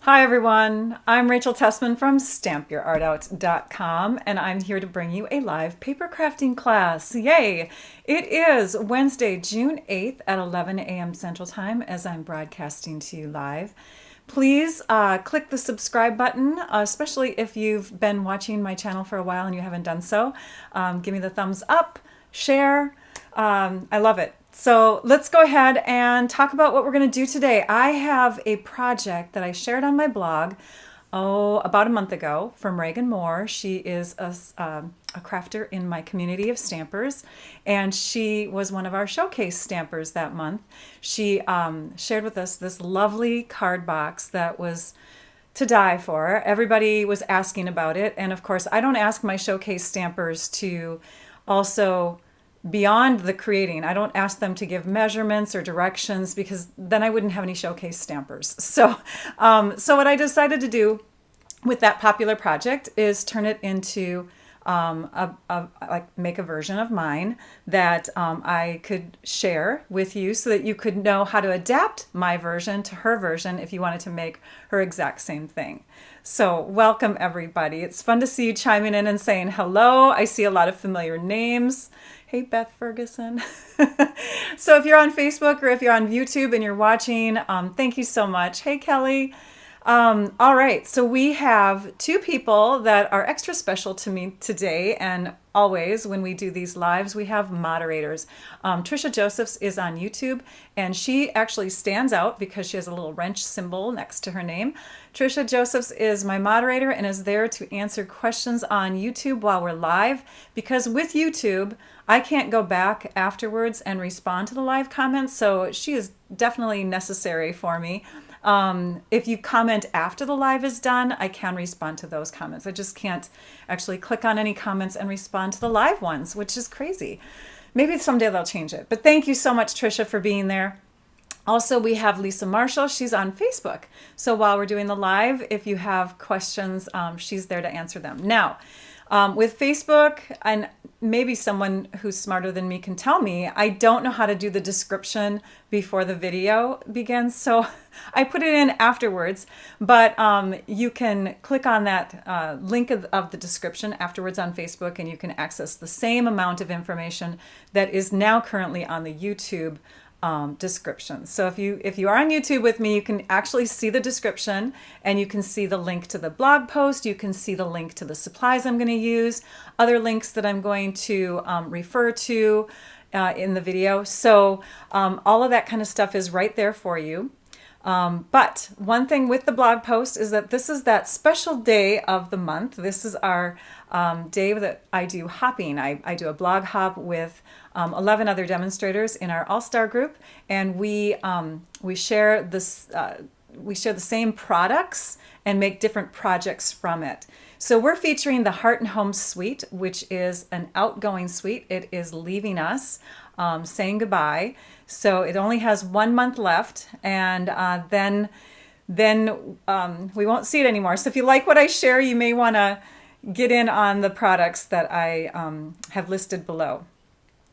Hi everyone, I'm Rachel Tessman from stampyourartout.com and I'm here to bring you a live paper crafting class. Yay! It is Wednesday, June 8th at 11 a.m. Central Time as I'm broadcasting to you live. Please click the subscribe button, especially if you've been watching my channel for a while and you haven't done so. Give me the thumbs up, share. I love it. So let's go ahead and talk about what we're going to do today. I have a project that I shared on my blog, about a month ago from Reagan Moore. She is a crafter in my community of stampers, and she was one of our showcase stampers that month. She shared with us this lovely card box that was to die for. Everybody was asking about it, and of course, I don't ask my showcase stampers to also beyond the creating. I don't ask them to give measurements or directions because then I wouldn't have any showcase stampers. So what I decided to do with that popular project is turn it into make a version of mine that I could share with you so that you could know how to adapt my version to her version if you wanted to make her exact same thing. So welcome everybody. It's fun to see you chiming in and saying hello. I see a lot of familiar names. Hey, Beth Ferguson. So if you're on Facebook or if you're on YouTube and you're watching, thank you so much. Hey, Kelly. All right, so we have two people that are extra special to me today, and always when we do these lives, we have moderators. Trisha Josephs is on YouTube, and she actually stands out because she has a little wrench symbol next to her name. Trisha Josephs is my moderator and is there to answer questions on YouTube while we're live, because with YouTube, I can't go back afterwards and respond to the live comments, so she is definitely necessary for me. If you comment after the live is done, I can respond to those comments. I just can't actually click on any comments and respond to the live ones, which is crazy. Maybe someday they'll change it. But thank you so much, Trisha, for being there. Also, we have Lisa Marshall. She's on Facebook. So while we're doing the live, if you have questions, she's there to answer them. Now, with Facebook, and maybe someone who's smarter than me can tell me, I don't know how to do the description before the video begins, so I put it in afterwards, but you can click on that link of the description afterwards on Facebook and you can access the same amount of information that is now currently on the YouTube description. So if you are on YouTube with me, you can actually see the description and you can see the link to the blog post. You can see the link to the supplies I'm going to use, other links that I'm going to refer to in the video. So all of that kind of stuff is right there for you. But one thing with the blog post is that this is that special day of the month. This is our day that I do hopping. I do a blog hop with 11 other demonstrators in our all-star group, and we share this. We share the same products and make different projects from it. So we're featuring the Heart and Home Suite, which is an outgoing suite. It is leaving us, saying goodbye. So it only has 1 month left, and then we won't see it anymore. So if you like what I share, you may want to get in on the products that I have listed below.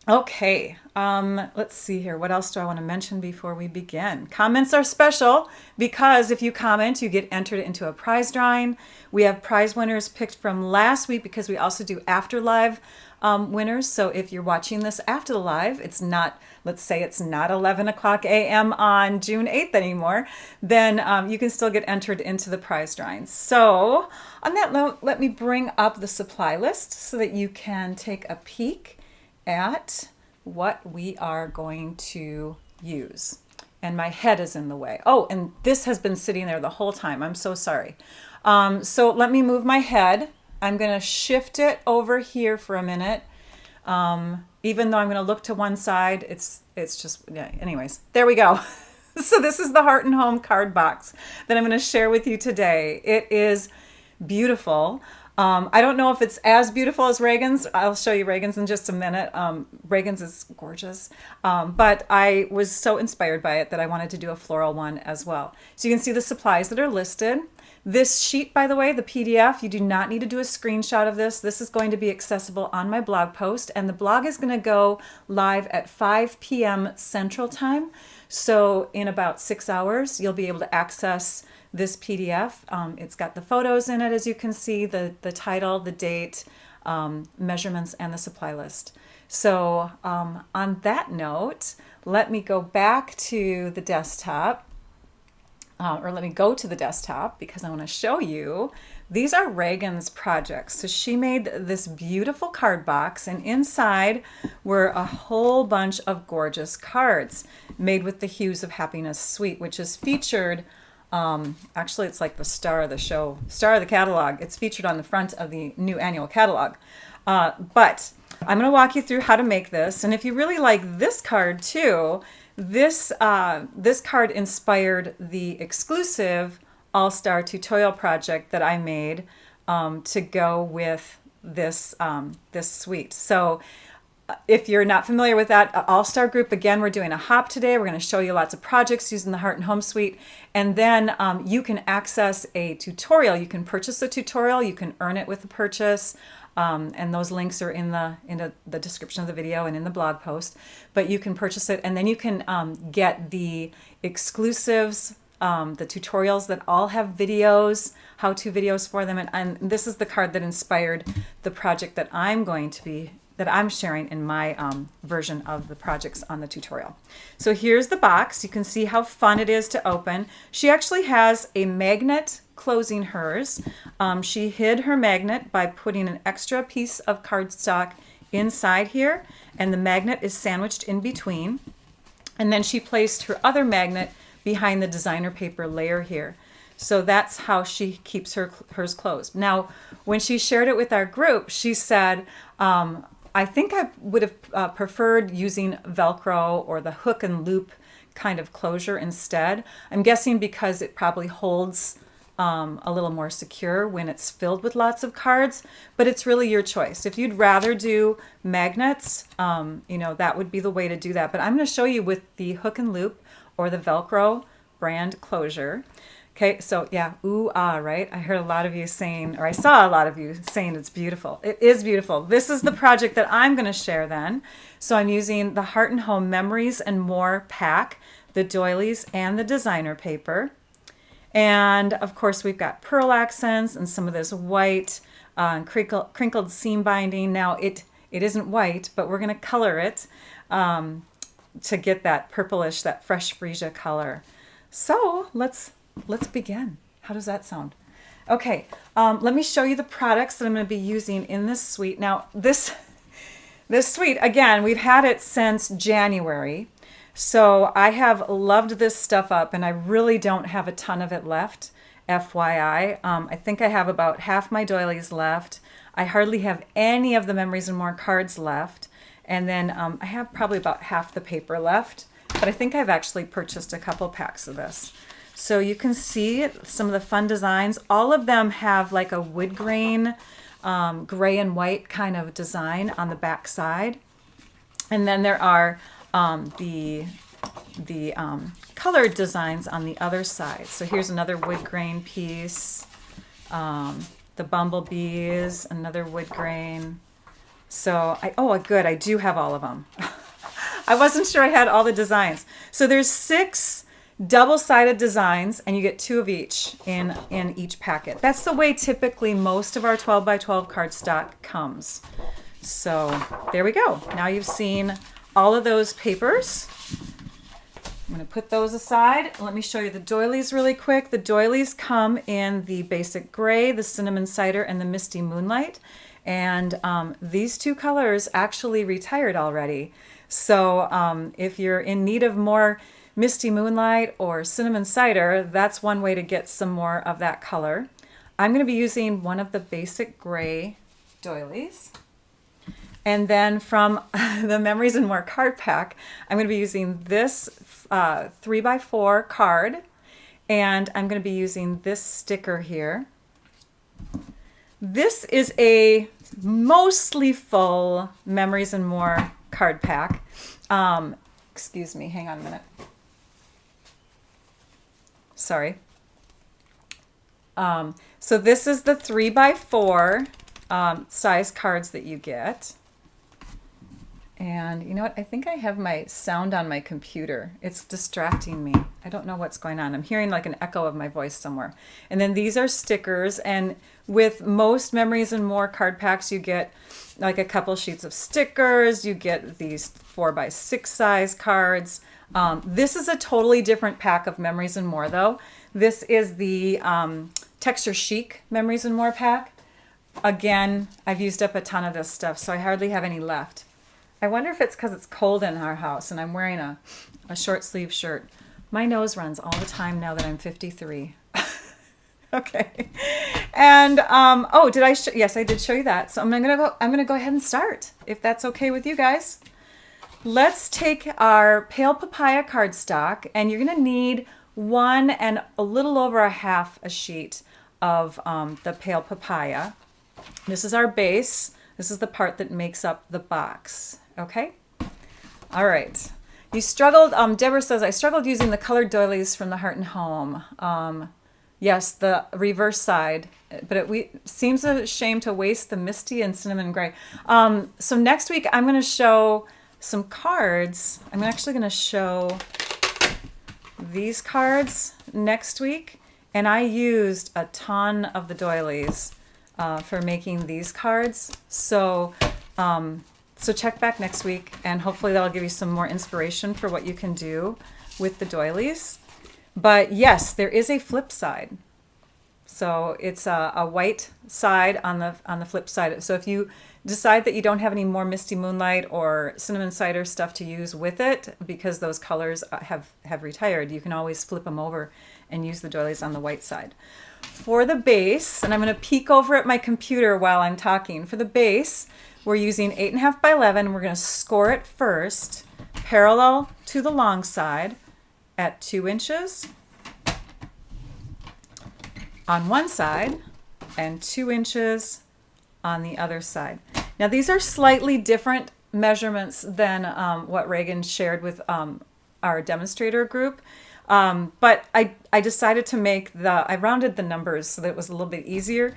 Okay, let's see here. What else do I want to mention before we begin? Comments are special because if you comment, you get entered into a prize drawing. We have prize winners picked from last week because we also do after live winners. So if you're watching this after the live, it's not, let's say it's not 11 o'clock a.m. on June 8th anymore, then you can still get entered into the prize drawings. So on that note, let me bring up the supply list so that you can take a peek at what we are going to use. And my head is in the way. Oh, and this has been sitting there the whole time. I'm so sorry. So let me move my head. I'm going to shift it over here for a minute. Even though I'm going to look to one side, it's just, yeah, anyways, there we go. So this is the Heart and Home card box that I'm going to share with you today. It is beautiful. I don't know if it's as beautiful as Reagan's. I'll show you Reagan's in just a minute. Reagan's is gorgeous. But I was so inspired by it that I wanted to do a floral one as well. So you can see the supplies that are listed. This sheet, by the way, the PDF, you do not need to do a screenshot of this. This is going to be accessible on my blog post, and the blog is going to go live at 5 p.m. Central Time. So in about 6 hours, you'll be able to access this PDF. It's got the photos in it, as you can see, the title, the date, measurements, and the supply list. So on that note, let me go back to the desktop, or let me go to the desktop because I want to show you. These are Reagan's projects. So she made this beautiful card box, and inside were a whole bunch of gorgeous cards made with the Hues of Happiness suite, which is featured, actually it's like the star of the show, star of the catalog. It's featured on the front of the new annual catalog. But I'm going to walk you through how to make this. And if you really like this card too, this card inspired the exclusive all-star tutorial project that I made to go with this this suite. So if you're not familiar with that all-star group, again, we're doing a hop today. We're going to show you lots of projects using the Heart and Home Suite, and then you can access a tutorial. You can purchase a tutorial. You can earn it with a purchase. And those links are in the description of the video and in the blog post. But you can purchase it, and then you can get the exclusives, the tutorials that all have videos, how-to videos for them. And this is the card that inspired the project that I'm sharing in my version of the projects on the tutorial. So here's the box. You can see how fun it is to open. She actually has a magnet closing hers. She hid her magnet by putting an extra piece of cardstock inside here, and the magnet is sandwiched in between. And then she placed her other magnet behind the designer paper layer here. So that's how she keeps hers closed. Now, when she shared it with our group, she said, I think I would have preferred using Velcro or the hook and loop kind of closure instead. I'm guessing because it probably holds a little more secure when it's filled with lots of cards, but it's really your choice. If you'd rather do magnets, that would be the way to do that. But I'm going to show you with the hook and loop or the Velcro brand closure. Okay, so yeah, ooh, ah, right? I heard a lot of you saying, or I saw a lot of you saying it's beautiful. It is beautiful. This is the project that I'm going to share then. So I'm using the Heart and Home Memories and More pack, the doilies, and the designer paper. And of course, we've got pearl accents and some of this white crinkled seam binding. Now, it isn't white, but we're going to color it to get that purplish, that fresh freesia color. So let's begin. How does that sound? Okay, let me show you the products that I'm going to be using in this suite. Now, this suite, again, we've had it since January. So I have loved this stuff up, and I really don't have a ton of it left, FYI. I think I have about half my doilies left. I hardly have any of the Memories and More cards left. And then I have probably about half the paper left. But I think I've actually purchased a couple packs of this. So you can see some of the fun designs. All of them have like a wood grain, gray and white kind of design on the back side. And then there are the colored designs on the other side. So here's another wood grain piece, the bumblebees, another wood grain. So good, I do have all of them. I wasn't sure I had all the designs. So there's 6 double-sided designs, and you get 2 of each in each packet. That's the way typically most of our 12 by 12 cardstock comes. So there we go. Now you've seen all of those papers. I'm going to put those aside. Let me show you the doilies really quick. The doilies come in the basic gray, the cinnamon cider, and the misty moonlight. And these 2 colors actually retired already. So if you're in need of more misty moonlight or cinnamon cider, that's one way to get some more of that color. I'm going to be using one of the basic gray doilies. And then from the Memories and More card pack, I'm going to be using this 3x4 card, and I'm going to be using this sticker here. This is a mostly full Memories and More card pack. Excuse me, hang on a minute. Sorry. So this is the 3x4 size cards that you get. And you know what? I think I have my sound on my computer. It's distracting me. I don't know what's going on. I'm hearing like an echo of my voice somewhere. And then these are stickers. And with most Memories and More card packs, you get like a couple sheets of stickers. You get these 4x6 size cards. This is a totally different pack of Memories and More though. This is the Texture Chic Memories and More pack. Again, I've used up a ton of this stuff, so I hardly have any left. I wonder if it's because it's cold in our house and I'm wearing a short sleeve shirt. My nose runs all the time now that I'm 53. Okay. And oh, did I? Yes, I did show you that. So I'm gonna go ahead and start, if that's okay with you guys. Let's take our Pale Papaya cardstock, and you're gonna need 1 and a little over a half a sheet of the Pale Papaya. This is our base. This is the part that makes up the box. Okay. All right. You struggled. Deborah says, I struggled using the colored doilies from the Heart and Home. Yes, the reverse side, but it seems a shame to waste the Misty and Cinnamon Gray. So next week I'm going to show some cards. I'm actually going to show these cards next week, and I used a ton of the doilies for making these cards. So check back next week, and hopefully that'll give you some more inspiration for what you can do with the doilies. But yes, there is a flip side. So it's a white side on the flip side. So if you decide that you don't have any more Misty Moonlight or Cinnamon Cider stuff to use with it, because those colors have retired, you can always flip them over and use the doilies on the white side. For the base, and I'm going to peek over at my computer while I'm talking. For the base, we're using 8.5 by 11. We're going to score it first, parallel to the long side at 2 inches on one side and 2 inches on the other side. Now these are slightly different measurements than what Reagan shared with our demonstrator group. But I decided to I rounded the numbers so that it was a little bit easier.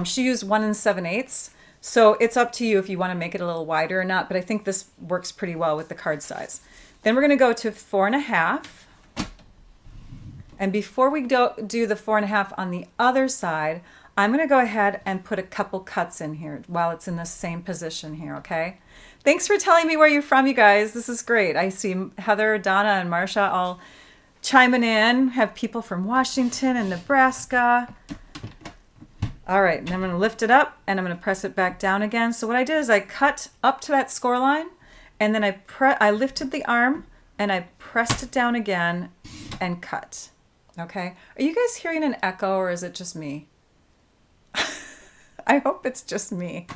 She used 1 7/8. So it's up to you if you want to make it a little wider or not, but I think this works pretty well with the card size. Then we're going to go to 4.5. And before we do the 4.5 on the other side, I'm going to go ahead and put a couple cuts in here while it's in the same position here, okay? Thanks for telling me where you're from, you guys. This is great. I see Heather, Donna, and Marcia all chiming in. Have people from Washington and Nebraska. All right, and I'm going to lift it up and I'm going to press it back down again. So what I did is I cut up to that score line, and then I lifted the arm and I pressed it down again and cut. Okay, are you guys hearing an echo, or is it just me? I hope it's just me.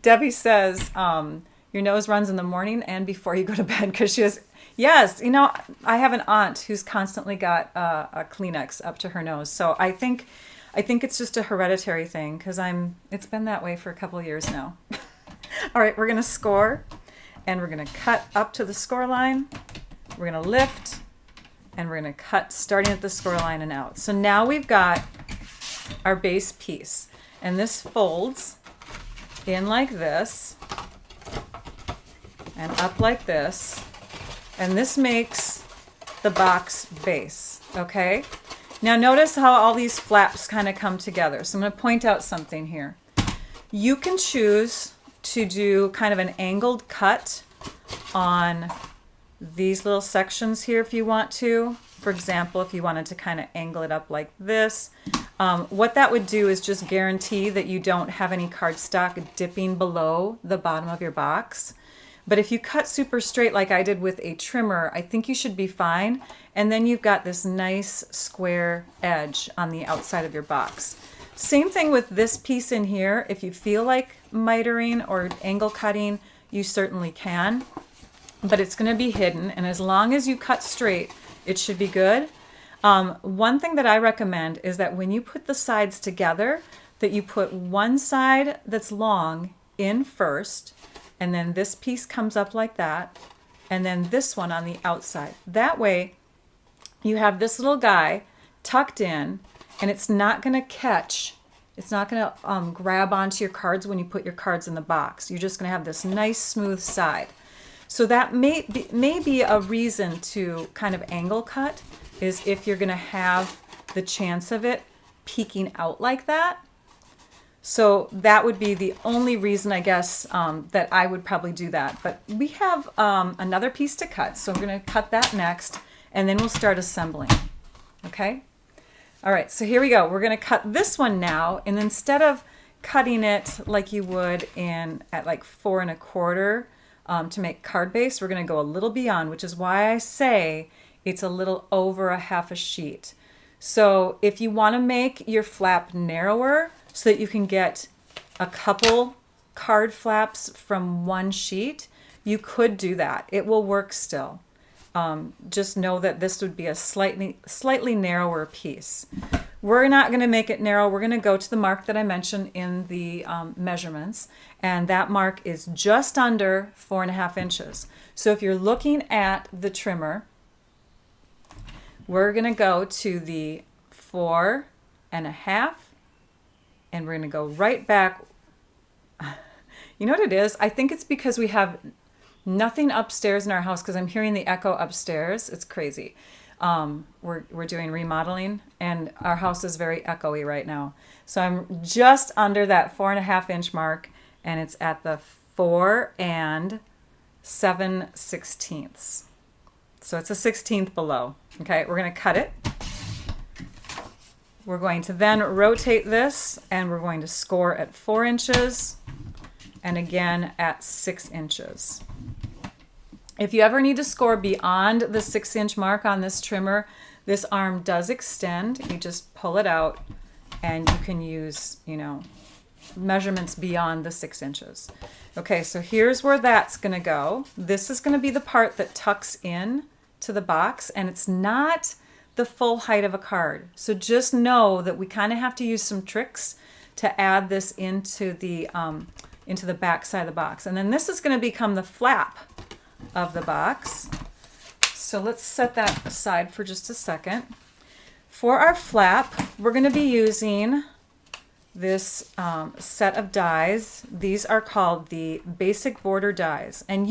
Debbie says, your nose runs in the morning and before you go to bed, because she has, yes, you know, I have an aunt who's constantly got a Kleenex up to her nose. So I think it's just a hereditary thing, because it's been that way for a couple of years now. All right, we're going to score, and we're going to cut up to the score line. We're going to lift, and we're going to cut starting at the score line and out. So now we've got our base piece, and this folds in like this and up like this, and this makes the box base. Okay, now notice how all these flaps kind of come together. So I'm going to point out something here. You can choose to do kind of an angled cut on these little sections here if you want to. For example, if you wanted to kind of angle it up like this, what that would do is just guarantee that you don't have any cardstock dipping below the bottom of your box. But if you cut super straight like I did with a trimmer, I think you should be fine. And then you've got this nice square edge on the outside of your box. Same thing with this piece in here. If you feel like mitering or angle cutting, you certainly can. But it's going to be hidden, and as long as you cut straight, it should be good. One thing that I recommend is that when you put the sides together, that you put one side that's long in first, and then this piece comes up like that, and then this one on the outside. That way, you have this little guy tucked in, and it's not going to catch It's not going to grab onto your cards when you put your cards in the box. You're just going to have this nice smooth side. So that may be a reason to kind of angle cut, is if you're going to have the chance of it peeking out like that. So that would be the only reason, I guess, that I would probably do that. But we have another piece to cut, so I'm going to cut that next, and then we'll start assembling. Okay? All right, so here we go. We're going to cut this one now, and instead of cutting it like you would at like 4 1/4 to make card base, we're going to go a little beyond, which is why I say it's a little over a half a sheet. So if you want to make your flap narrower so that you can get a couple card flaps from one sheet, you could do that. It will work still. Just know that this would be a slightly narrower piece. We're not going to make it narrow. We're going to go to the mark that I mentioned in the measurements, and that mark is just under 4 1/2 inches. So if you're looking at the trimmer, we're going to go to the 4 1/2, and we're going to go right back. You know what it is? I think it's because we have nothing upstairs in our house, because I'm hearing the echo upstairs. It's crazy. We're doing remodeling, and our house is very echoey right now. So I'm just under that 4 1/2 inch mark, and it's at the 4 7/16. So it's a 16th below. Okay, we're going to cut it. We're going to then rotate this, and we're going to score at 4 inches, and again at 6 inches. If you ever need to score beyond the 6-inch mark on this trimmer, this arm does extend. You just pull it out, and you can use, measurements beyond the 6 inches. Okay, so here's where that's going to go. This is going to be the part that tucks in to the box, and it's not the full height of a card. So just know that we kind of have to use some tricks to add this into the back side of the box. And then this is going to become the flap of the box. So let's set that aside for just a second. For our flap, we're going to be using this set of dies. These are called the basic border dies. And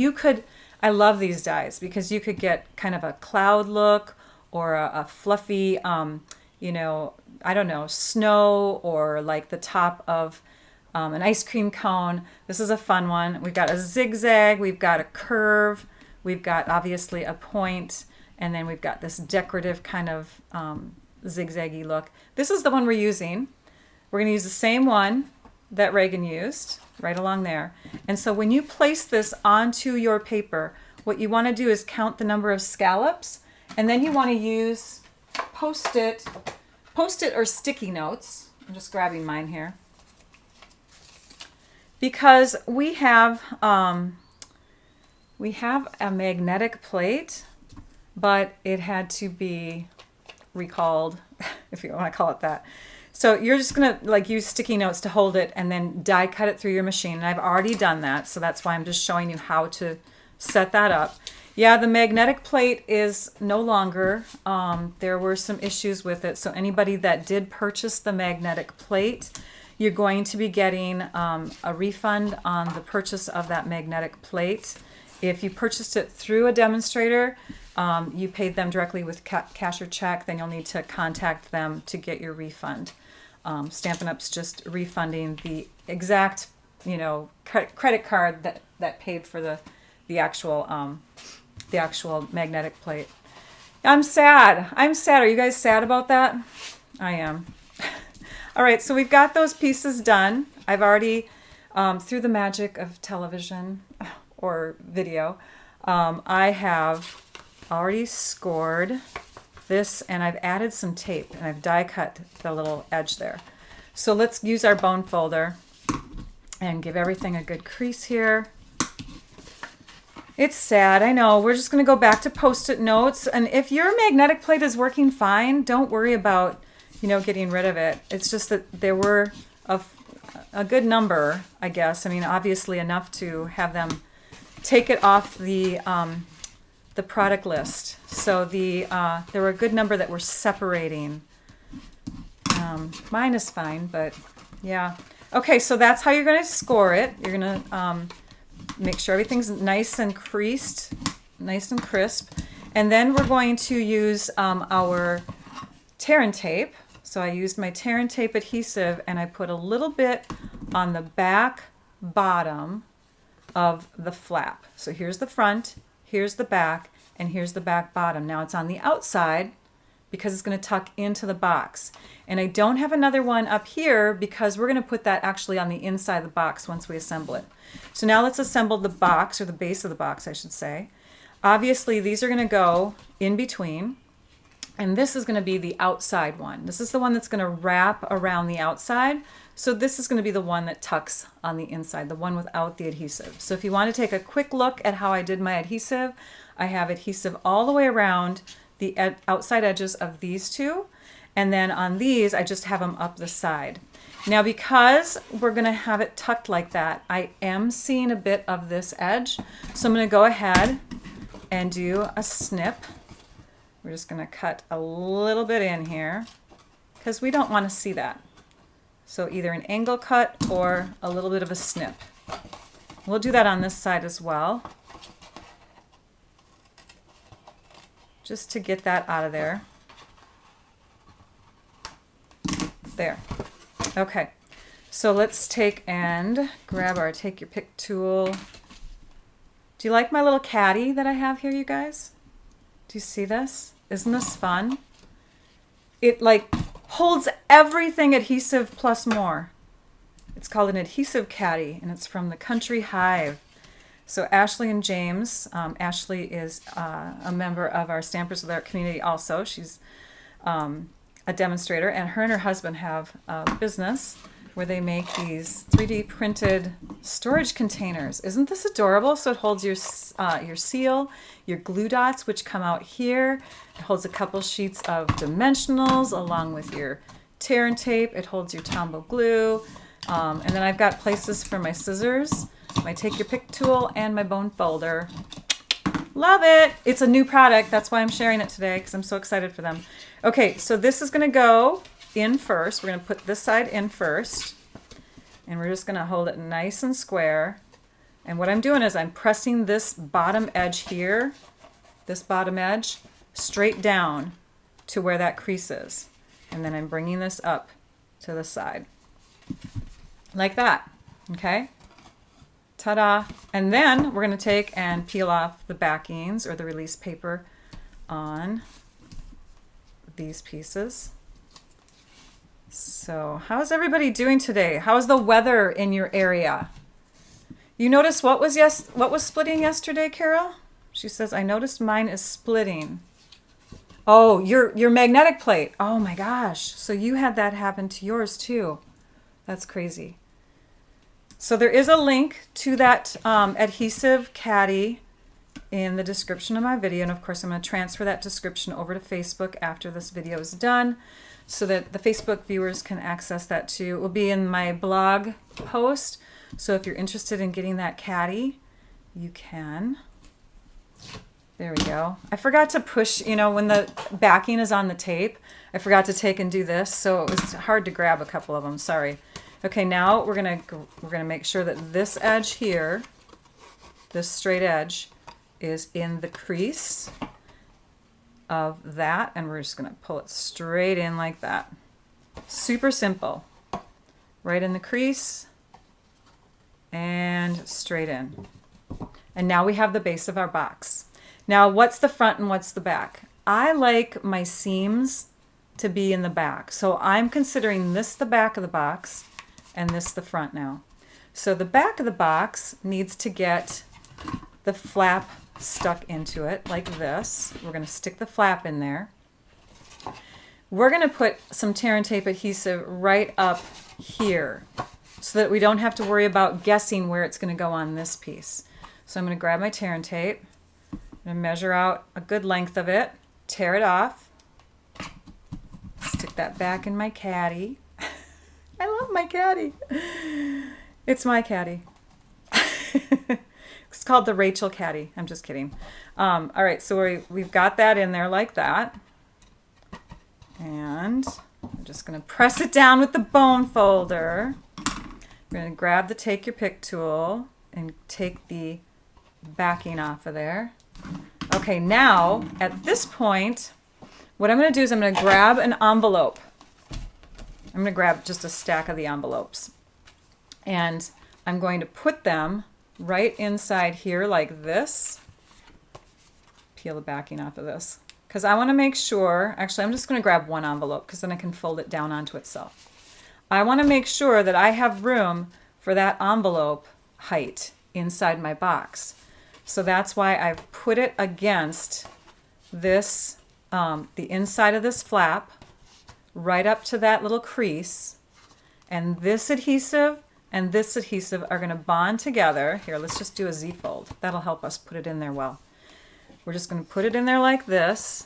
I love these dies because you could get kind of a cloud look, or a fluffy, I don't know, snow, or like the top of an ice cream cone. This is a fun one. We've got a zigzag, we've got a curve, we've got obviously a point, and then we've got this decorative kind of zigzaggy look. This is the one we're using. We're going to use the same one that Reagan used, right along there. And so when you place this onto your paper, what you want to do is count the number of scallops, and then you want to use Post-it or sticky notes. I'm just grabbing mine here. Because we have a magnetic plate, but it had to be recalled, if you want to call it that. So you're just going to use sticky notes to hold it, and then die cut it through your machine. And I've already done that, so that's why I'm just showing you how to set that up. Yeah, the magnetic plate is no longer. There were some issues with it. So anybody that did purchase the magnetic plate, you're going to be getting a refund on the purchase of that magnetic plate. If you purchased it through a demonstrator, you paid them directly with cash or check, then you'll need to contact them to get your refund. Stampin' Up's just refunding the exact, credit card that paid for the actual magnetic plate. I'm sad. Are you guys sad about that? I am. All right, so we've got those pieces done. I've already, through the magic of television or video, I have already scored this, and I've added some tape, and I've die cut the little edge there. So let's use our bone folder and give everything a good crease here. It's sad, I know. We're just going to go back to Post-it notes. And if your magnetic plate is working fine, don't worry about, getting rid of it. It's just that there were a good number, I guess. I mean, obviously enough to have them take it off the product list. So there were a good number that were separating. Mine is fine, but Yeah. Okay, so that's how you're going to score it. You're going to make sure everything's nice and creased, nice and crisp. And then we're going to use our tear and tape. So I used my tear and tape adhesive and I put a little bit on the back bottom of the flap. So here's the front, here's the back, and here's the back bottom. Now it's on the outside because it's going to tuck into the box. And I don't have another one up here because we're going to put that actually on the inside of the box once we assemble it. So now let's assemble the box, or the base of the box, I should say. Obviously, these are going to go in between. And this is going to be the outside one. This is the one that's going to wrap around the outside. So this is going to be the one that tucks on the inside, the one without the adhesive. So if you want to take a quick look at how I did my adhesive, I have adhesive all the way around the outside edges of these two. And then on these, I just have them up the side. Now, because we're going to have it tucked like that, I am seeing a bit of this edge. So I'm going to go ahead and do a snip. We're just going to cut a little bit in here because we don't want to see that. So either an angle cut or a little bit of a snip. We'll do that on this side as well, just to get that out of there. There. Okay. So let's take and grab our take your pick tool. Do you like my little caddy that I have here, you guys? Do you see this? Isn't this fun? It like holds everything adhesive plus more. It's called an adhesive caddy, and it's from the Country Hive. So Ashley and James, Ashley is a member of our Stampers with Art community also. She's a demonstrator, and her husband have a business where they make these 3D printed storage containers. Isn't this adorable? So it holds your seal, your glue dots, which come out here. It holds a couple sheets of dimensionals along with your tear and tape. It holds your Tombow glue. And then I've got places for my scissors, my take your pick tool, and my bone folder. Love it. It's a new product. That's why I'm sharing it today, because I'm so excited for them. Okay, so this is going to go in first. We're going to put this side in first, and we're just going to hold it nice and square. And what I'm doing is I'm pressing this bottom edge here, this bottom edge, straight down to where that crease is. And then I'm bringing this up to the side. Like that, okay? Ta-da. And then we're going to take and peel off the backings or the release paper on these pieces. So how's everybody doing today? How's the weather in your area? You noticed what was splitting yesterday, Carol? She says, I noticed mine is splitting. Oh, your magnetic plate. Oh my gosh. So you had that happen to yours too. That's crazy. So there is a link to that adhesive caddy in the description of my video. And of course, I'm going to transfer that description over to Facebook after this video is done so that the Facebook viewers can access that too. It will be in my blog post. So if you're interested in getting that caddy, you can. There we go. I forgot to push, when the backing is on the tape, I forgot to take and do this. So it was hard to grab a couple of them. Sorry. Okay, now we're gonna make sure that this edge here, this straight edge, is in the crease of that, and we're just gonna pull it straight in like that. Super simple. Right in the crease and straight in. And now we have the base of our box. Now, what's the front and what's the back? I like my seams to be in the back, so I'm considering this the back of the box and this the front now. So the back of the box needs to get the flap stuck into it like this. We're going to stick the flap in there. We're going to put some tear and tape adhesive right up here so that we don't have to worry about guessing where it's going to go on this piece. So I'm going to grab my tear and tape. I'm going to measure out a good length of it, tear it off, stick that back in my caddy. I love my caddy. It's my caddy. It's called the Rachel caddy. I'm just kidding. All right, so we've got that in there like that. And I'm just going to press it down with the bone folder. We're going to grab the Take Your Pick tool and take the backing off of there. Okay, now at this point, what I'm going to do is I'm going to grab an envelope. I'm going to grab just a stack of the envelopes. And I'm going to put them right inside here like this. Peel the backing off of this. Because I want to make sure, actually I'm just going to grab one envelope because then I can fold it down onto itself. I want to make sure that I have room for that envelope height inside my box. So that's why I've put it against this, the inside of this flap, right up to that little crease. And this adhesive and this adhesive are going to bond together. Here, let's just do a Z-fold. That'll help us put it in there well. We're just going to put it in there like this,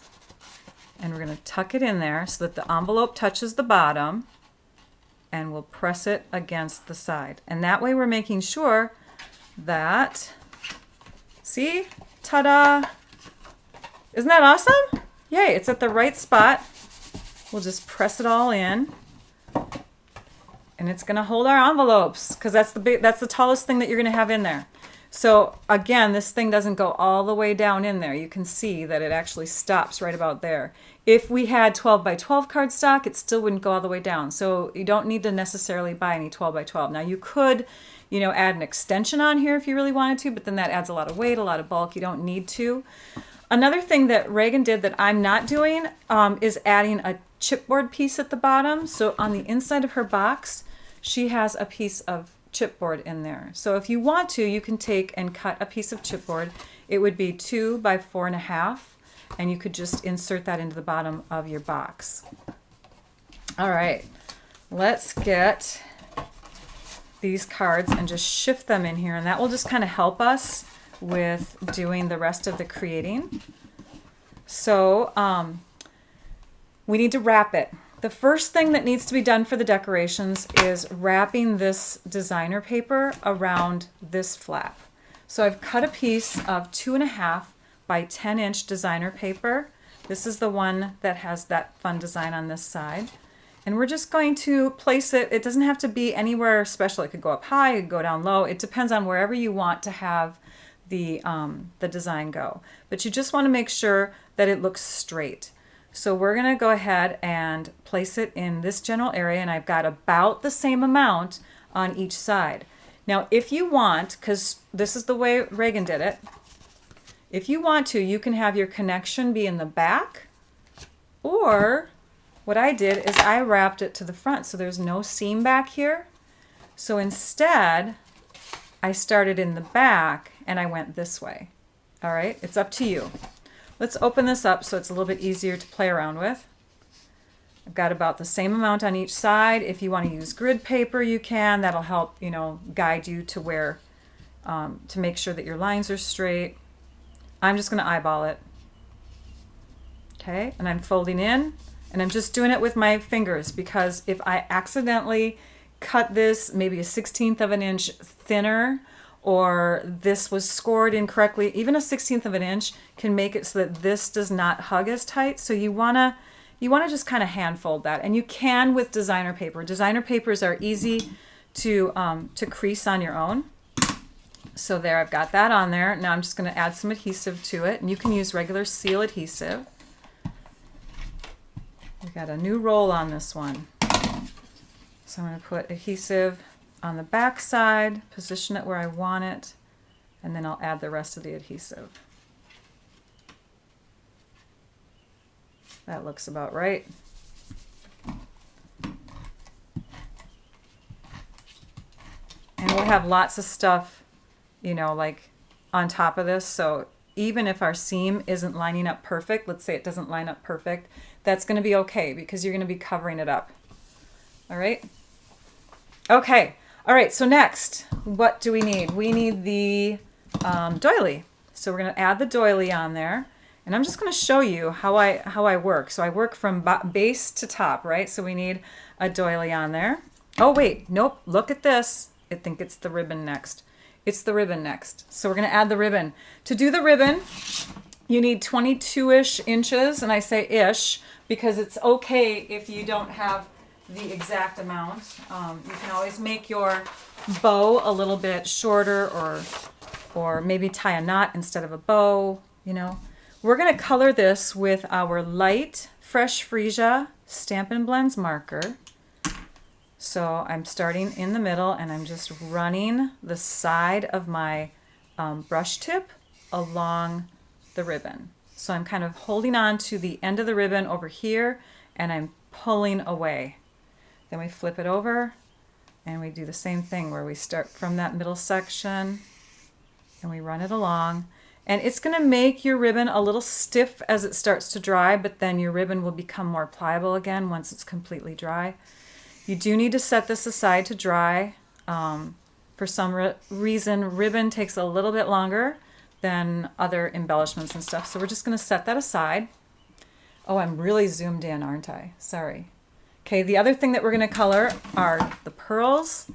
and we're going to tuck it in there so that the envelope touches the bottom, and we'll press it against the side. And that way we're making sure that, see, ta-da! Isn't that awesome? Yay, it's at the right spot. We'll just press it all in. And it's going to hold our envelopes because that's the tallest thing that you're going to have in there. So again, this thing doesn't go all the way down in there. You can see that it actually stops right about there. If we had 12 by 12 cardstock, it still wouldn't go all the way down. So you don't need to necessarily buy any 12 by 12. Now you could, add an extension on here if you really wanted to, but then that adds a lot of weight, a lot of bulk. You don't need to. Another thing that Reagan did that I'm not doing is adding a chipboard piece at the bottom. So on the inside of her box, she has a piece of chipboard in there. So if you want to, you can take and cut a piece of chipboard. It would be 2 by 4.5, and you could just insert that into the bottom of your box. All right, let's get these cards and just shift them in here, and that will just kind of help us with doing the rest of the creating. So we need to wrap it. The first thing that needs to be done for the decorations is wrapping this designer paper around this flap. So I've cut a piece of 2.5 by 10-inch designer paper. This is the one that has that fun design on this side. And we're just going to place it. It doesn't have to be anywhere special. It could go up high, it could go down low. It depends on wherever you want to have the design go. But you just want to make sure that it looks straight. So we're going to go ahead and place it in this general area, and I've got about the same amount on each side. Now if you want, because this is the way Reagan did it, if you want to, you can have your connection be in the back, or what I did is I wrapped it to the front so there's no seam back here. So instead, I started in the back and I went this way. All right, it's up to you. Let's open this up so it's a little bit easier to play around with. I've got about the same amount on each side. If you want to use grid paper, you can. That'll help, guide you to where, to make sure that your lines are straight. I'm just going to eyeball it. Okay, and I'm folding in, and I'm just doing it with my fingers because if I accidentally cut this maybe a 1/16 of an inch thinner, or this was scored incorrectly, even a 1/16 of an inch can make it so that this does not hug as tight. So you wanna just kind of hand fold that, and you can with designer paper. Designer papers are easy to crease on your own. So there, I've got that on there. Now I'm just going to add some adhesive to it, and you can use regular seal adhesive. We've got a new roll on this one. So I'm going to put adhesive on the back side, position it where I want it, and then I'll add the rest of the adhesive. That looks about right. And we'll have lots of stuff, like on top of this. So even if our seam isn't lining up perfect, let's say it doesn't line up perfect, that's going to be okay because you're going to be covering it up. All right. Okay. All right, so next, what do we need? We need the doily. So we're going to add the doily on there, and I'm just going to show you how I work. So I work from base to top, right? So we need a doily on there. Oh wait, nope, look at this. I think it's the ribbon next. It's the ribbon next. So we're going to add the ribbon. To do the ribbon, You need 22-ish inches, and I say ish because it's okay if you don't have the exact amount. You can always make your bow a little bit shorter, or maybe tie a knot instead of a bow, you know. We're going to color this with our light Fresh Freesia Stampin' Blends marker. So I'm starting in the middle, and I'm just running the side of my brush tip along the ribbon. So I'm kind of holding on to the end of the ribbon over here, and I'm pulling away. Then we flip it over, and we do the same thing where we start from that middle section, and we run it along. And it's going to make your ribbon a little stiff as it starts to dry, but then your ribbon will become more pliable again once it's completely dry. You do need to set this aside to dry. For some reason, ribbon takes a little bit longer than other embellishments and stuff. So we're just going to set that aside. Oh, I'm really zoomed in, aren't I? Sorry. Okay, the other thing that we're going to color are the pearls.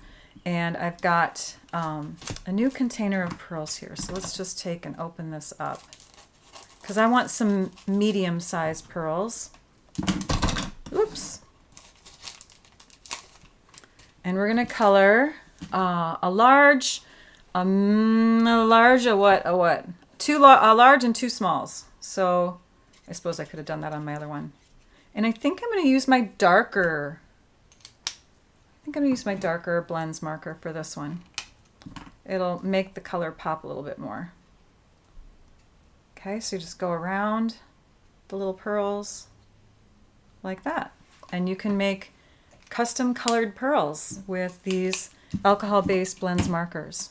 And I've got a new container of pearls here. So let's just take and open this up, because I want some medium-sized pearls. Oops. And we're going to color a large, a large and two smalls. So I suppose I could have done that on my other one. And I think I'm going to use my darker, blends marker for this one. It'll make the color pop a little bit more. Okay, so you just go around the little pearls like that. And you can make custom colored pearls with these alcohol-based blends markers.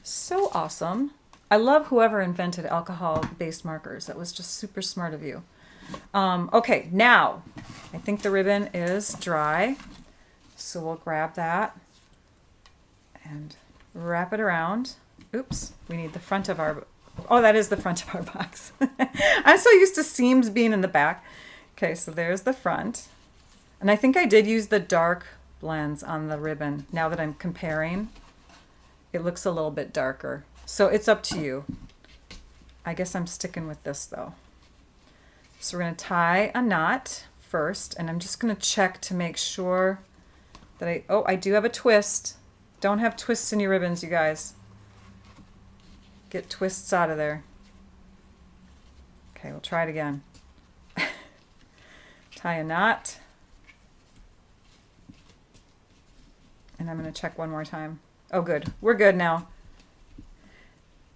So awesome. I love whoever invented alcohol-based markers. That was just super smart of you. Okay, now I think the ribbon is dry. So we'll grab that and wrap it around. Oops, we need the front of our, oh, that is the front of our box. I'm so used to seams being in the back. Okay, so there's the front. And I think I did use the dark blends on the ribbon. Now that I'm comparing, it looks a little bit darker. So it's up to you. I guess I'm sticking with this though. So we're going to tie a knot first, and I'm just going to check to make sure that I do have a twist. Don't have twists in your ribbons, you guys. Get twists out of there. Okay, we'll try it again. Tie a knot. And I'm going to check one more time. Oh, good. We're good now.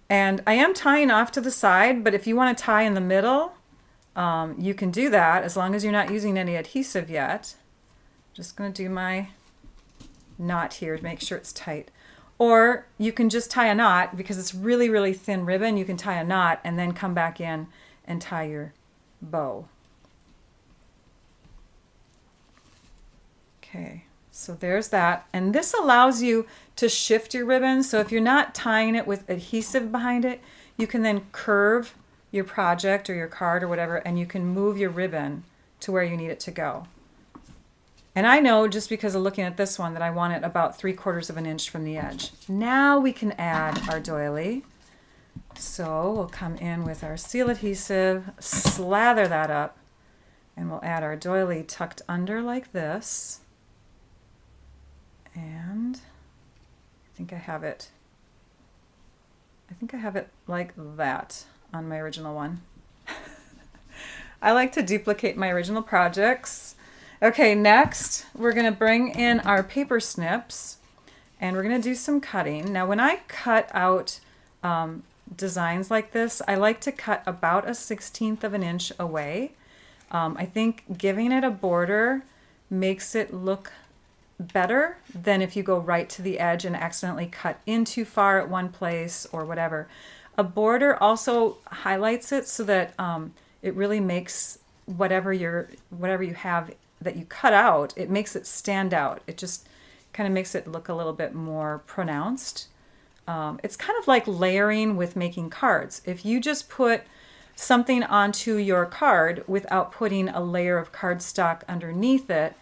And I am tying off to the side, but if you want to tie in the middle, you can do that as long as you're not using any adhesive yet. Just going to do my knot here to make sure it's tight. Or you can just tie a knot because it's really, really thin ribbon. You can tie a knot and then come back in and tie your bow. Okay, so there's that. And this allows you to shift your ribbon. So if you're not tying it with adhesive behind it, you can then curve your project or your card or whatever, and you can move your ribbon to where you need it to go. And I know just because of looking at this one that I want it about 3/4 of an inch from the edge. Now we can add our doily. So we'll come in with our seal adhesive, slather that up, and we'll add our doily tucked under like this. And I think I have it like that on my original one. I like to duplicate my original projects. Okay, next we're going to bring in our paper snips, and we're going to do some cutting. Now when I cut out designs like this, I like to cut about a 1/16 of an inch away. I think giving it a border makes it look better than if you go right to the edge and accidentally cut in too far at one place or whatever. A border also highlights it so that it really makes whatever you have that you cut out, it makes it stand out. It just kind of makes it look a little bit more pronounced. It's kind of like layering with making cards. If you just put something onto your card without putting a layer of cardstock underneath it,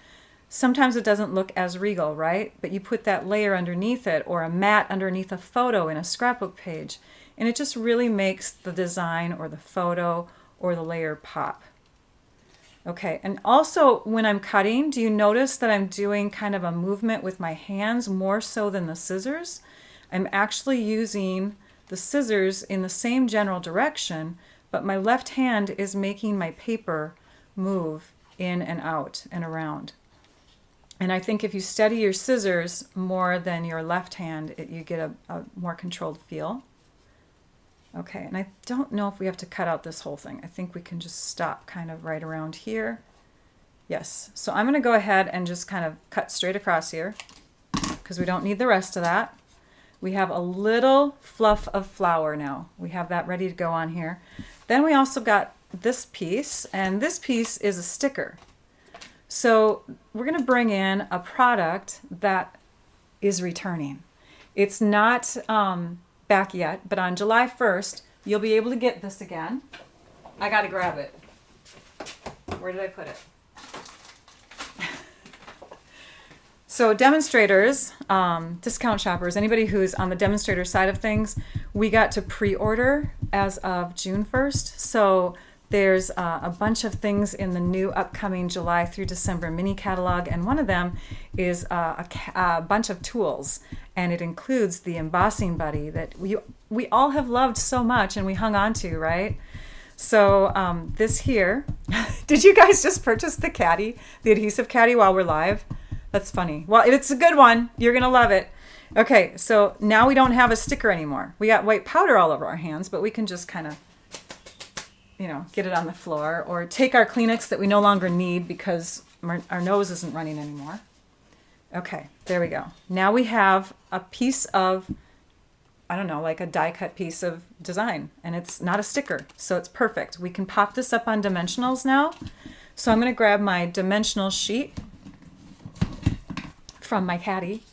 sometimes it doesn't look as regal, right? But you put that layer underneath it, or a mat underneath a photo in a scrapbook page, and it just really makes the design or the photo or the layer pop. Okay, and also when I'm cutting, do you notice that I'm doing kind of a movement with my hands more so than the scissors? I'm actually using the scissors in the same general direction, but my left hand is making my paper move in and out and around. And I think if you steady your scissors more than your left hand, you get a more controlled feel. Okay, and I don't know if we have to cut out this whole thing. I think we can just stop kind of right around here. Yes, so I'm going to go ahead and just kind of cut straight across here because we don't need the rest of that. We have a little fluff of flower now. We have that ready to go on here. Then we also got this piece, and this piece is a sticker. So we're going to bring in a product that is returning. It's not back yet, but on July 1st, you'll be able to get this again. I got to grab it. Where did I put it? So demonstrators, discount shoppers, anybody who's on the demonstrator side of things, we got to pre-order as of June 1st. So there's a bunch of things in the new upcoming July through December mini catalog, and one of them is a bunch of tools, and it includes the embossing buddy that we all have loved so much and we hung on to, right? So this here, did you guys just purchase the caddy, the adhesive caddy while we're live? That's funny. Well, it's a good one. You're going to love it. Okay, so now we don't have a sticker anymore. We got white powder all over our hands, but we can just kind of, get it on the floor or take our Kleenex that we no longer need because our nose isn't running anymore. Okay, there we go. Now we have a piece of, I don't know, like a die cut piece of design, and it's not a sticker, so it's perfect. We can pop this up on dimensionals now. So I'm going to grab my dimensional sheet from my caddy.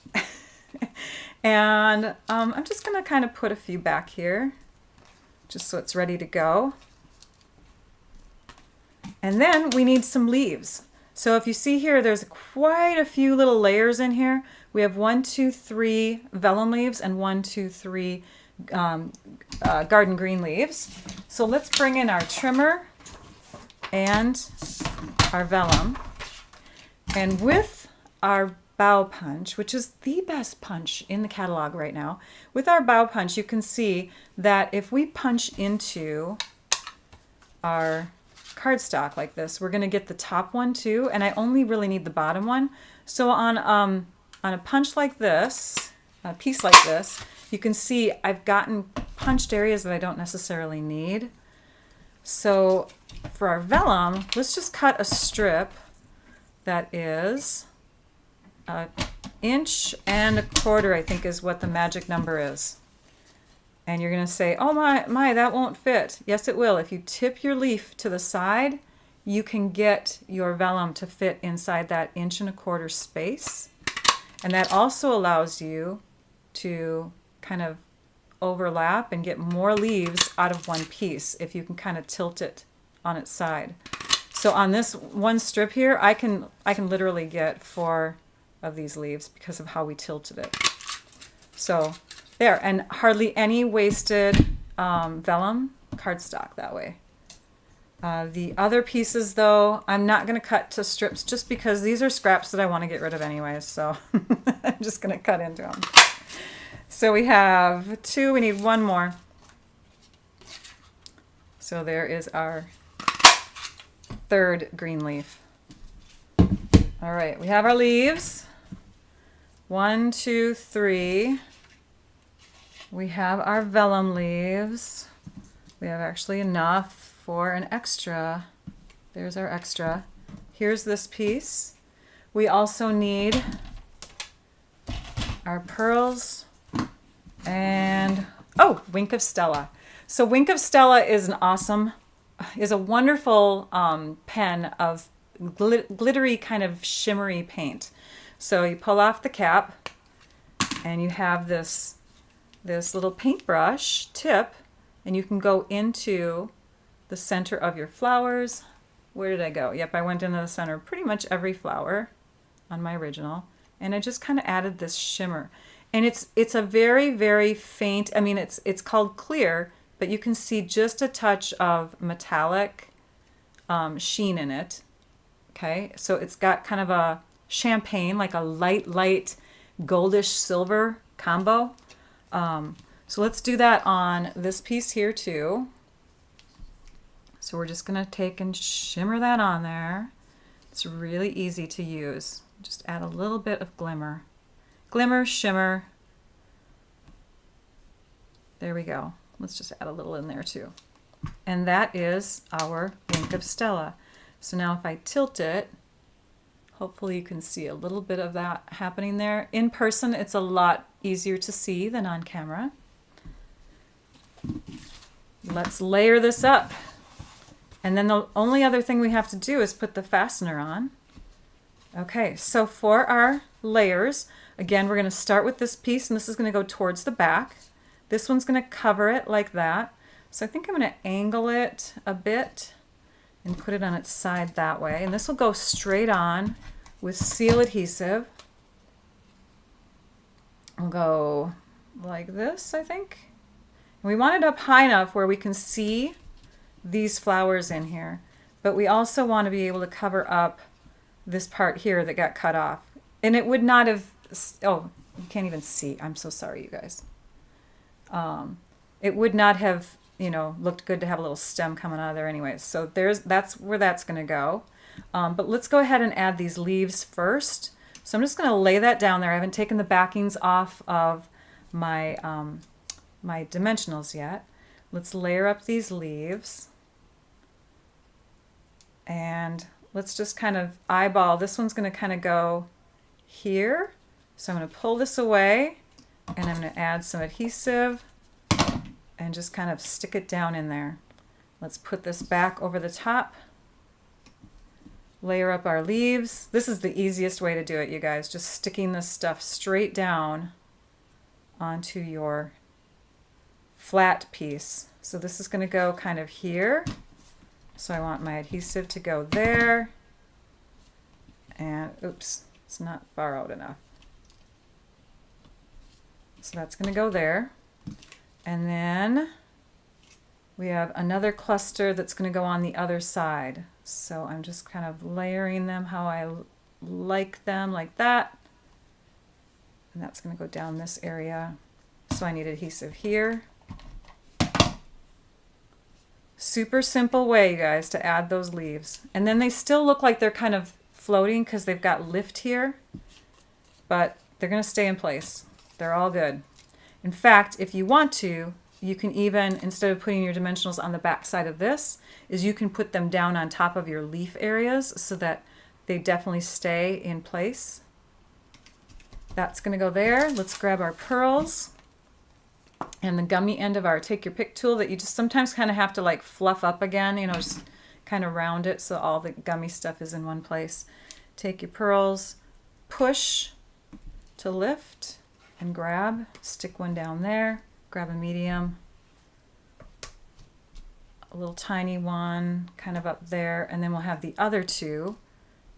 And I'm just going to kind of put a few back here just so it's ready to go. And then we need some leaves. So if you see here, there's quite a few little layers in here. We have 1, 2, 3 vellum leaves and 1, 2, 3 garden green leaves. So let's bring in our trimmer and our vellum. And with our bow punch, which is the best punch in the catalog right now, with our bow punch, you can see that if we punch into our cardstock like this, we're going to get the top one too, and I only really need the bottom one. So on a punch like this, a piece like this, you can see I've gotten punched areas that I don't necessarily need. So for our vellum, let's just cut a strip that is 1.25 inches, I think is what the magic number is. And you're going to say, oh my, that won't fit. Yes, it will. If you tip your leaf to the side, you can get your vellum to fit inside that 1.25 inch space. And that also allows you to kind of overlap and get more leaves out of one piece if you can kind of tilt it on its side. So on this one strip here, I can literally get 4 of these leaves because of how we tilted it. So there, and hardly any wasted vellum cardstock that way. The other pieces though, I'm not going to cut to strips just because these are scraps that I want to get rid of anyways, so I'm just going to cut into them. So we have 2, we need 1 more. So there is our 3rd green leaf. All right, we have our leaves. 1, 2, 3. We have our vellum leaves. We have actually enough for an extra. There's our extra. Here's this piece. We also need our pearls and, oh, Wink of Stella. So Wink of Stella is a wonderful pen of glittery kind of shimmery paint. So you pull off the cap and you have this little paintbrush tip, and you can go into the center of your flowers. Where did I go? Yep, I went into the center of pretty much every flower on my original, and I just kind of added this shimmer. And it's a very, very faint, I mean, it's called clear, but you can see just a touch of metallic sheen in it. Okay, so it's got kind of a champagne, like a light goldish silver combo. So let's do that on this piece here too. So we're just gonna take and shimmer that on there. It's really easy to use. Just add a little bit of glimmer. Glimmer, shimmer. There we go. Let's just add a little in there too. And that is our Wink of Stella. So now if I tilt it, hopefully you can see a little bit of that happening there. In person, it's a lot easier to see than on camera. Let's layer this up. And then the only other thing we have to do is put the fastener on. Okay, so for our layers, again, we're going to start with this piece, and this is going to go towards the back. This one's going to cover it like that. So I think I'm going to angle it a bit and put it on its side that way. And this will go straight on with seal adhesive. We'll go like this, I think. And we want it up high enough where we can see these flowers in here. But we also want to be able to cover up this part here that got cut off. And it would not have, oh, you can't even see. I'm so sorry, you guys. It would not have, you know, looked good to have a little stem coming out of there anyway. So that's where that's going to go. But let's go ahead and add these leaves first. So I'm just going to lay that down there. I haven't taken the backings off of my, my dimensionals yet. Let's layer up these leaves. And let's just kind of eyeball. This one's going to kind of go here. So I'm going to pull this away and I'm going to add some adhesive and just kind of stick it down in there. Let's put this back over the top. Layer up our leaves. This is the easiest way to do it, you guys. Just sticking this stuff straight down onto your flat piece. So this is going to go kind of here. So I want my adhesive to go there. And oops, it's not far out enough. So that's going to go there. And then we have another cluster that's going to go on the other side. So I'm just kind of layering them how I like them, like that. And that's going to go down this area. So I need adhesive here. Super simple way, you guys, to add those leaves. And then they still look like they're kind of floating because they've got lift here, but they're going to stay in place. They're all good. In fact, if you want to, you can even, instead of putting your dimensionals on the back side of this, is you can put them down on top of your leaf areas so that they definitely stay in place. That's going to go there. Let's grab our pearls and the gummy end of our take your pick tool that you just sometimes kind of have to like fluff up again, you know, just kind of round it so all the gummy stuff is in one place. Take your pearls, push to lift and grab, stick one down there, grab a medium, a little tiny one kind of up there, and then we'll have the other two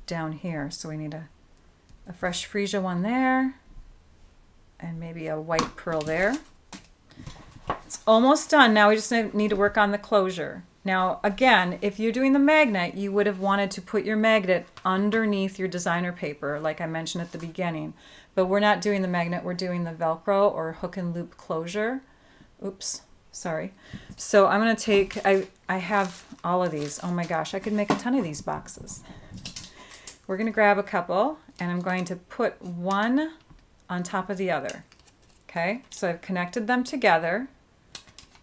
down here. So we need a fresh freesia one there and maybe a white pearl there. It's almost done. Now we just need to work on the closure. Now again, if you're doing the magnet, you would have wanted to put your magnet underneath your designer paper like I mentioned at the beginning. But we're not doing the magnet, we're doing the Velcro or hook and loop closure. Oops, sorry. So I'm going to take, I have all of these. Oh my gosh, I could make a ton of these boxes. We're going to grab a couple and I'm going to put one on top of the other. Okay, so I've connected them together.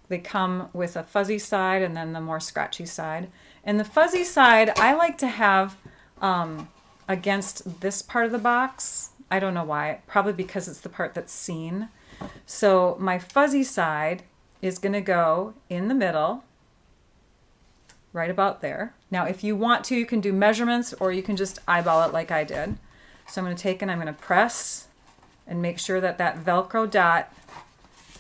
They come with a fuzzy side and then the more scratchy side. And the fuzzy side I like to have against this part of the box. I don't know why, probably because it's the part that's seen. So my fuzzy side is going to go in the middle, right about there. Now if you want to, you can do measurements or you can just eyeball it like I did. So I'm going to take and I'm going to press and make sure that that Velcro dot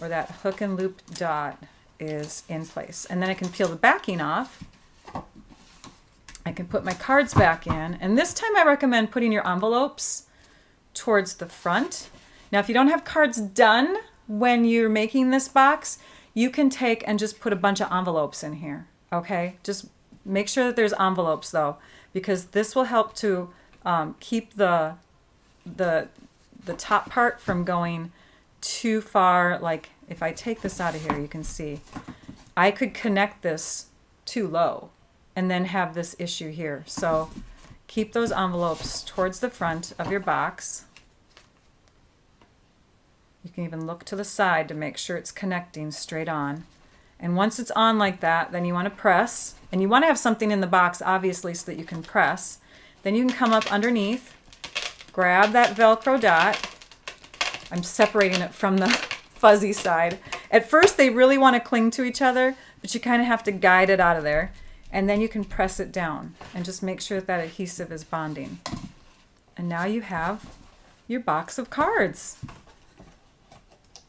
or that hook and loop dot is in place. And then I can peel the backing off. I can put my cards back in. And this time I recommend putting your envelopes towards the front. Now, if you don't have cards done when you're making this box, you can take and just put a bunch of envelopes in here, okay? Just make sure that there's envelopes though, because this will help to keep the top part from going too far. Like if I take this out of here, you can see I could connect this too low and then have this issue here. So keep those envelopes towards the front of your box. You can even look to the side to make sure it's connecting straight on. And once it's on like that, then you want to press. And you want to have something in the box, obviously, so that you can press. Then you can come up underneath, grab that Velcro dot. I'm separating it from the fuzzy side. At first, they really want to cling to each other, but you kind of have to guide it out of there. And then you can press it down and just make sure that that adhesive is bonding. And now you have your box of cards.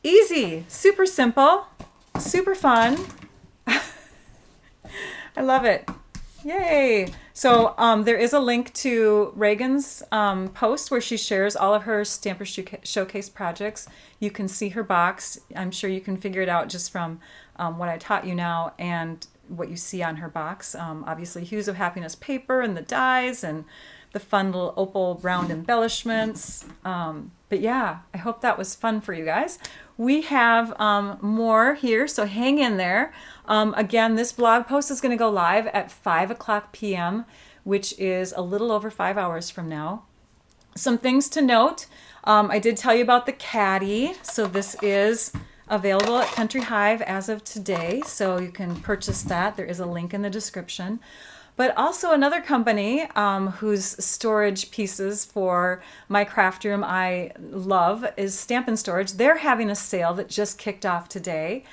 Easy, super simple, super fun. I love it. Yay. So there is a link to Reagan's post where she shares all of her Stamper Showcase projects. You can see her box. I'm sure you can figure it out just from what I taught you now and what you see on her box. Obviously Hues of Happiness paper and the dies and the fun little opal round embellishments. But yeah, I hope that was fun for you guys. We have more here, so hang in there. Again, this blog post is going to go live at 5 o'clock p.m., which is a little over 5 hours from now. Some things to note. I did tell you about the caddy, so this is available at Country Hive as of today, so you can purchase that. There is a link in the description. But also another company whose storage pieces for my craft room I love is Stampin' Storage. They're having a sale that just kicked off today.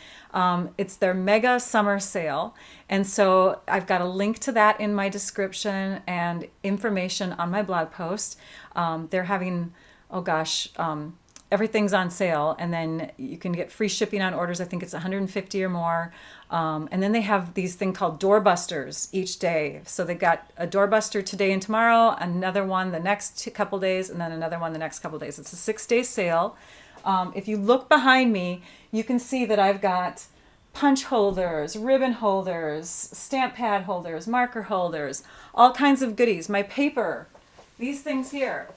It's their mega summer sale. And so I've got a link to that in my description and information on my blog post. They're having, oh gosh, everything's on sale, and then you can get free shipping on orders. I think it's 150 or more. And then they have these thing called doorbusters each day. So they got a doorbuster today and tomorrow, another one the next couple days, and then another one the next couple days. It's a 6-day sale. If you look behind me, you can see that I've got punch holders, ribbon holders, stamp pad holders, marker holders, all kinds of goodies. My paper, these things here,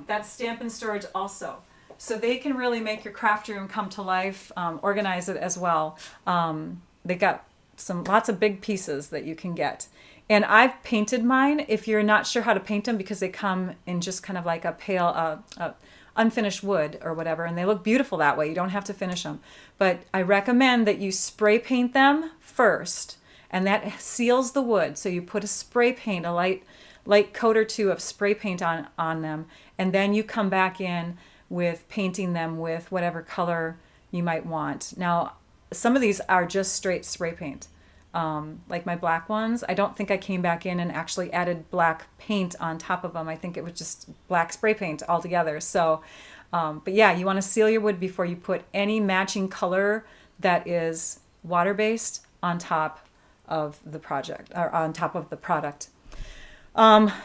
that's Stampin' Storage also. So they can really make your craft room come to life, organize it as well. They got lots of big pieces that you can get. And I've painted mine if you're not sure how to paint them, because they come in just kind of like a pale, unfinished wood or whatever, and they look beautiful that way. You don't have to finish them. But I recommend that you spray paint them first, and that seals the wood. So you put a spray paint, a light coat or two of spray paint on them, and then you come back in with painting them with whatever color you might want. Now, some of these are just straight spray paint. Like my black ones, I don't think I came back in and actually added black paint on top of them. I think it was just black spray paint altogether. So, but yeah, you want to seal your wood before you put any matching color that is water-based on top of the project, or on top of the product.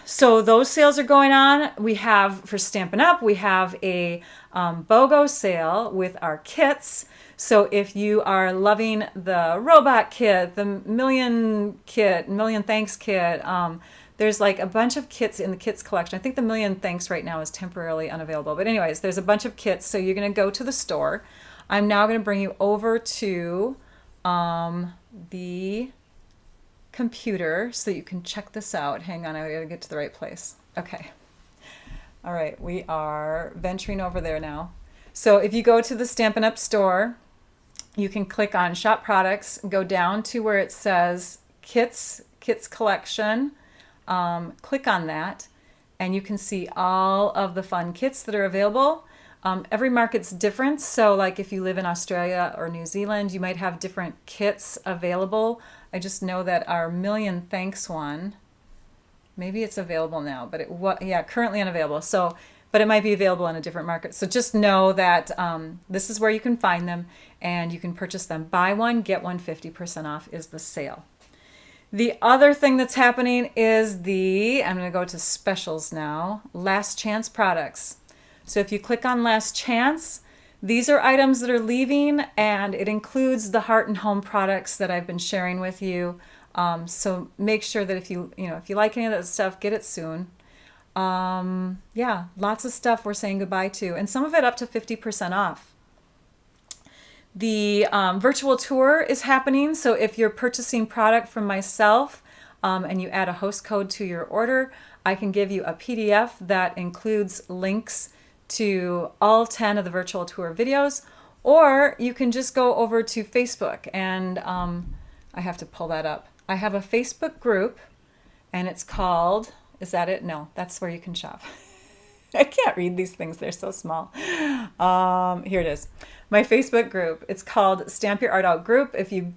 So those sales are going on. We have, for Stampin' Up, we have a BOGO sale with our kits. So if you are loving the robot kit, the million thanks kit, there's like a bunch of kits in the kits collection. I think the million thanks right now is temporarily unavailable. But anyways, there's a bunch of kits. So you're going to go to the store. I'm now going to bring you over to the computer so that you can check this out. Hang on, I gotta get to the right place. Okay. All right, we are venturing over there now. So if you go to the Stampin' Up store, you can click on Shop Products, go down to where it says Kits Collection. Click on that, and you can see all of the fun kits that are available. Every market's different, so like if you live in Australia or New Zealand, you might have different kits available. I just know that our million thanks one, maybe it's available now, but currently unavailable. So, but it might be available in a different market. So just know that this is where you can find them and you can purchase them. Buy one, get one 50% off is the sale. The other thing that's happening is I'm going to go to specials now, last chance products. So if you click on last chance, these are items that are leaving, and it includes the Heart and Home products that I've been sharing with you. So make sure that if you like any of that stuff, get it soon. Yeah, lots of stuff we're saying goodbye to, and some of it up to 50% off. The virtual tour is happening, so if you're purchasing product from myself and you add a host code to your order, I can give you a PDF that includes links to all 10 of the virtual tour videos, or you can just go over to Facebook, and I have to pull that up. I have a Facebook group, and it's called, is that it? No, that's where you can shop. I can't read these things, they're so small. Here it is. My Facebook group, it's called Stamp Your Art Out Group. If you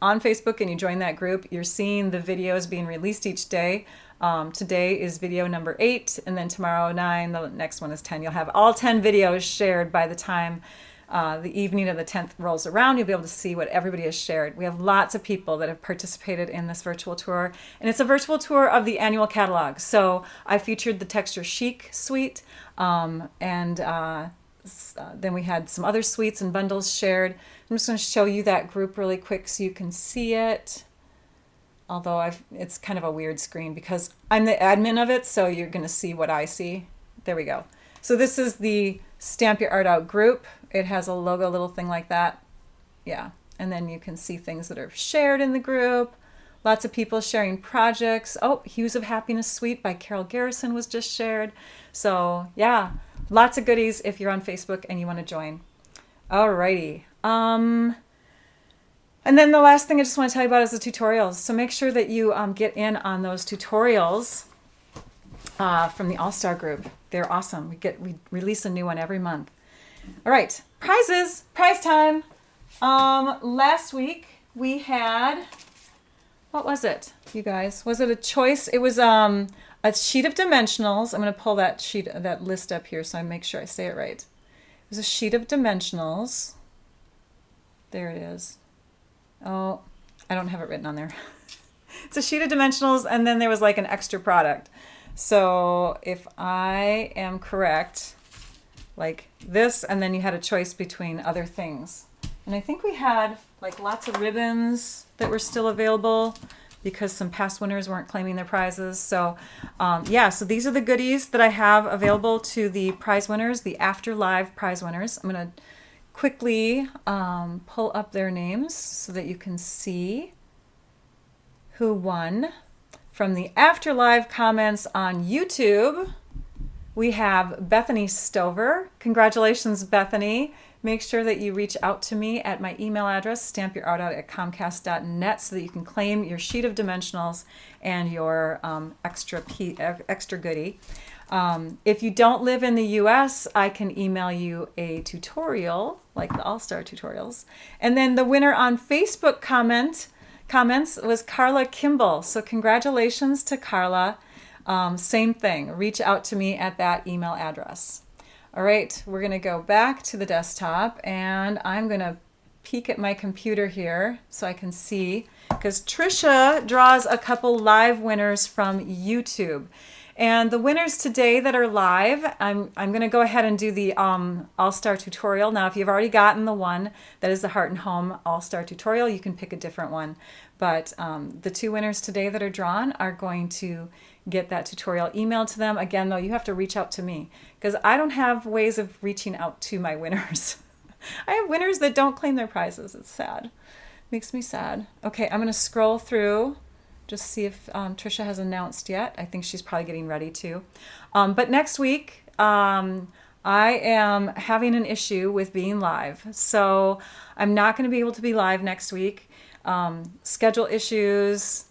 on Facebook and you join that group, you're seeing the videos being released each day. Today is video number 8, and then tomorrow 9, the next one is 10. You'll have all 10 videos shared by the time the evening of the 10th rolls around. You'll be able to see what everybody has shared. We have lots of people that have participated in this virtual tour, and it's a virtual tour of the annual catalog. So I featured the Texture Chic suite, and then we had some other suites and bundles shared. I'm just going to show you that group really quick so you can see it. Although it's kind of a weird screen because I'm the admin of it, so you're going to see what I see. There we go. So this is the Stamp Your Art Out group. It has a logo, little thing like that. Yeah. And then you can see things that are shared in the group. Lots of people sharing projects. Oh, Hues of Happiness Suite by Carol Garrison was just shared. So yeah, lots of goodies if you're on Facebook and you want to join. Alrighty. And then the last thing I just want to tell you about is the tutorials. So make sure that you get in on those tutorials from the All-Star group. They're awesome. We release a new one every month. All right, prizes, prize time. Last week we had, what was it, you guys? Was it a choice? It was a sheet of dimensionals. I'm going to pull that list up here so I make sure I say it right. It was a sheet of dimensionals. There it is. Oh, I don't have it written on there. It's a sheet of dimensionals, and then there was like an extra product. So if I am correct, like this, and then you had a choice between other things. And I think we had like lots of ribbons that were still available because some past winners weren't claiming their prizes. So yeah, so these are the goodies that I have available to the prize winners, the After Live prize winners. I'm going to quickly pull up their names so that you can see who won. From the After Live comments on YouTube, we have Bethany Stover. Congratulations, Bethany. Make sure that you reach out to me at my email address, stampyourartout@comcast.net, so that you can claim your sheet of dimensionals and your extra goodie. If you don't live in the US, I can email you a tutorial, like the All-Star tutorials. And then the winner on Facebook comments was Carla Kimball. So congratulations to Carla. Same thing, reach out to me at that email address. All right, we're going to go back to the desktop, and I'm going to peek at my computer here so I can see, because Trisha draws a couple live winners from YouTube. And the winners today that are live, I'm going to go ahead and do the All-Star tutorial. Now, if you've already gotten the one that is the Heart and Home All-Star tutorial, you can pick a different one. But the 2 winners today that are drawn are going to get that tutorial emailed to them. Again, though, you have to reach out to me because I don't have ways of reaching out to my winners. I have winners that don't claim their prizes. It's sad. Makes me sad. Okay, I'm going to scroll through. Just see if Trisha has announced yet. I think she's probably getting ready to. But next week, I am having an issue with being live. So I'm not going to be able to be live next week. Schedule issues,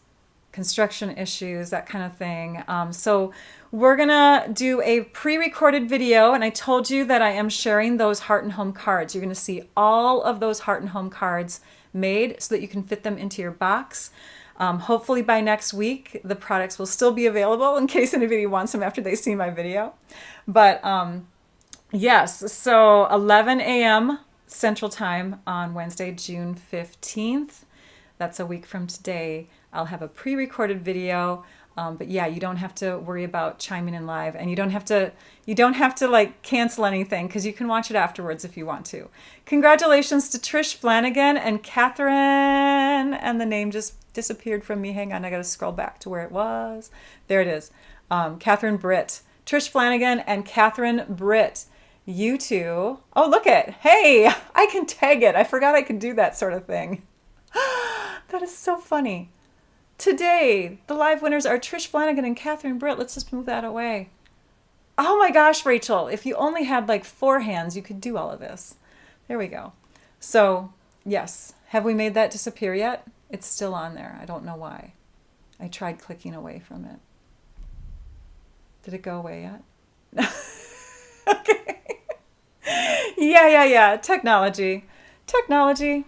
construction issues, that kind of thing. So we're going to do a pre-recorded video. And I told you that I am sharing those Heart and Home cards. You're going to see all of those Heart and Home cards made so that you can fit them into your box. Hopefully by next week, the products will still be available in case anybody wants them after they see my video. But yes, so 11 a.m. Central Time on Wednesday, June 15th. That's a week from today. I'll have a pre-recorded video But yeah, you don't have to worry about chiming in live, and you don't have to like cancel anything because you can watch it afterwards if you want to. Congratulations to Trish Flanagan and Catherine, and the name just disappeared from me. Hang on, I got to scroll back to where it was. There it is. Catherine Britt, Trish Flanagan, and Catherine Britt. You two. Oh, look it. Hey, I can tag it. I forgot I could do that sort of thing. That is so funny. Today, the live winners are Trish Flanagan and Catherine Britt. Let's just move that away. Oh my gosh, Rachel, if you only had like 4 hands, you could do all of this. There we go. So, yes. Have we made that disappear yet? It's still on there. I don't know why. I tried clicking away from it. Did it go away yet? Okay. Yeah. Technology. Technology.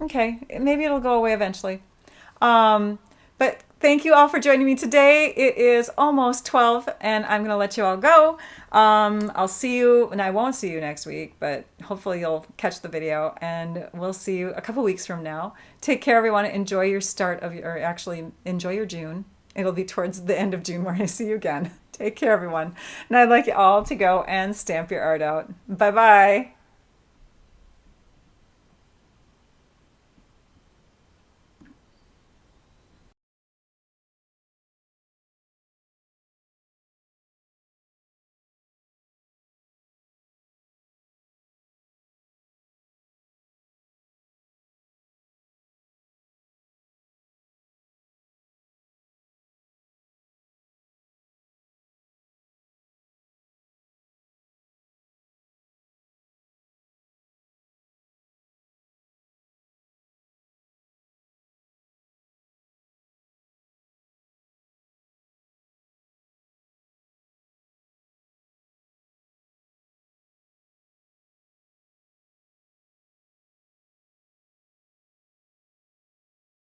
Okay. Maybe it'll go away eventually. But thank you all for joining me today. It is almost 12 and I'm going to let you all go. I'll see you, and I won't see you next week, but hopefully you'll catch the video, and we'll see you a couple weeks from now. Take care, everyone. Enjoy your enjoy your June. It'll be towards the end of June where I see you again. Take care, everyone. And I'd like you all to go and stamp your art out. Bye-bye.